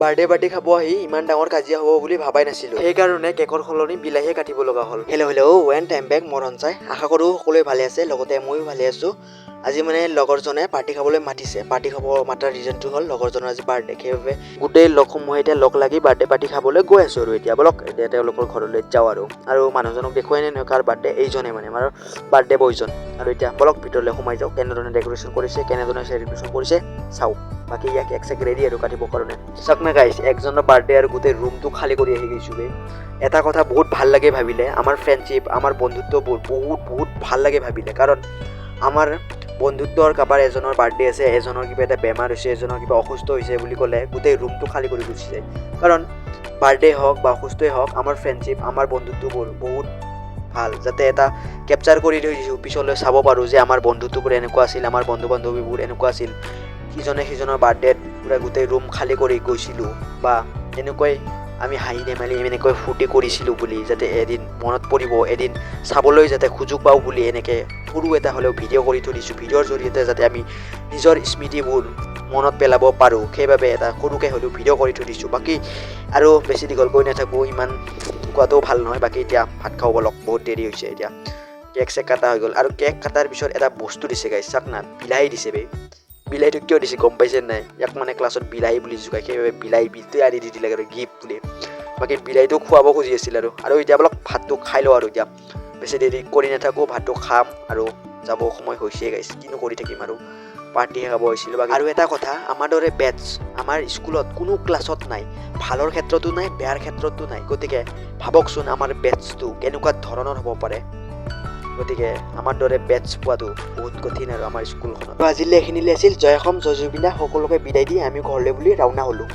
Birthday party খাব আহি ইমান ডাঙৰ কাজিয়া হ'ব বুলি ভাবাই নাছিলোঁ। সেইকাৰণে কেকৰ সলনি বিলাহীয়ে কাটিব লগা হ'ল। হেল্ল' ৱেন টাইম বেক মোৰ সঞ্চাই। আশা কৰোঁ সকলোৱে ভালে আছে, লগতে ময়ো ভালে আছোঁ। আজি মানে লগৰজনে পাৰ্টি খাবলৈ মাতিছে। পাৰ্টি খাব মাতাৰ ৰিজনটো হ'ল লগৰজনৰ আজি বাৰ্থডে। সেইবাবে গোটেই লগসমূহে এতিয়া লগ লাগি বাৰ্থডে পাৰ্টি খাবলৈ গৈ আছোঁ আৰু এতিয়া বলক এতিয়া তেওঁলোকৰ ঘৰলৈ যাওঁ আৰু মানুহজনক দেখুৱাই নাই নহয় কাৰ বাৰ্থডে, এইজনে মানে আমাৰ বাৰ্থডে বয়জন। আৰু এতিয়া বলক ভিতৰলৈ সোমাই যাওঁ, কেনেধৰণে ডেক'ৰেশ্যন কৰিছে, কেনেধৰণে চেলিব্ৰেশ্যন কৰিছে চাওঁ। বাকী ইয়াক এক চেক ৰেডি আৰু কাটিবৰ কাৰণে। চাওক না গাইছ, একজনৰ বাৰ্থডে আৰু গোটেই ৰুমটো খালী কৰি আহি গৈছোঁ বে। এটা কথা বহুত ভাল লাগে ভাবিলে, আমাৰ ফ্ৰেণ্ডশ্বিপ, আমাৰ বন্ধুত্ববোৰ বহুত ভাল লাগে ভাবিলে। কাৰণ আমাৰ বন্ধুত্বৰ কাৰোবাৰ এজনৰ বাৰ্থডে আছে, এজনৰ কিবা এটা বেমাৰ হৈছে, এজনৰ কিবা অসুস্থ হৈছে বুলি ক'লে গোটেই ৰুমটো খালী কৰি গুচি যায়। কাৰণ বাৰ্থডে হওক বা অসুস্থই হওক, আমাৰ ফ্ৰেণ্ডশ্বিপ, আমাৰ বন্ধুত্ববোৰ বহুত ভাল। যাতে এটা কেপচাৰ কৰি থৈ দিছোঁ, পিছলৈ চাব পাৰোঁ যে আমাৰ বন্ধুত্ববোৰ এনেকুৱা আছিল, আমাৰ বন্ধু বান্ধৱীবোৰ এনেকুৱা আছিল। সিজনে সিজনৰ বাৰ্থডেত পূৰা গোটেই ৰুম খালী কৰি গৈছিলোঁ, বা এনেকৈ আমি হাঁহি ধেমালি এনেকৈ ফূৰ্তি কৰিছিলোঁ বুলি যাতে এদিন মনত পৰিব, এদিন চাবলৈ যাতে সুযোগ পাওঁ বুলি এনেকৈ সৰু এটা হ'লেও ভিডিঅ' কৰি থৈ দিছোঁ। ভিডিঅ'ৰ জৰিয়তে যাতে আমি নিজৰ স্মৃতিবোৰ মনত পেলাব পাৰোঁ, সেইবাবে এটা সৰুকৈ হ'লেও ভিডিঅ' কৰি থৈ দিছোঁ। বাকী আৰু বেছি দীঘল কৰি নাথাকোঁ, ইমান কোৱাটোও ভাল নহয়। বাকী এতিয়া ভাত খাব বলক, বহুত দেৰি হৈছে। এতিয়া কেক চেক কাটা হৈ গ'ল, আৰু কেক কাটাৰ পিছত এটা বস্তু দিছে গাইছ, চাওক না, বিলাহী দিছে বে। বিলাহীটো কিয় দিছে গম পাইছে নাই? ইয়াক মানে ক্লাছত বিলাহী বুলি জোকায়, সেইবাবে বিলাহী বিলটো আনি দি দিলে আৰু গিফ্ট বুলি। বাকী বিলাহীটো খুৱাব খুজি আছিল আৰু এতিয়া বলক ভাতটো খাই লওঁ। আৰু এতিয়া বেছি দেৰি কৰি নাথাকোঁ, ভাতটো খাম আৰু যাব সময় হৈছেই গাইছ, কিনো কৰি থাকিম আৰু পাৰ্টি খাব হৈছিলোঁ। আৰু এটা কথা, আমাৰ দৰে বেটছ আমাৰ স্কুলত কোনো ক্লাছত নাই, ভালৰ ক্ষেত্ৰতো নাই, বেয়াৰ ক্ষেত্ৰতো নাই। গতিকে ভাবকচোন আমাৰ বেটছটো কেনেকুৱা ধৰণৰ হ'ব পাৰে। গতিকে আমাৰ দৰে বেটছ পোৱাটো বহুত কঠিন আৰু আমাৰ স্কুলখনত। আজিলৈ এইখিনিলৈ আছিল। জয় অসম, জয় জুবিন দা। সকলোকে বিদায় দি আমি ঘৰলৈ বুলি ৰাওনা হ'লোঁ।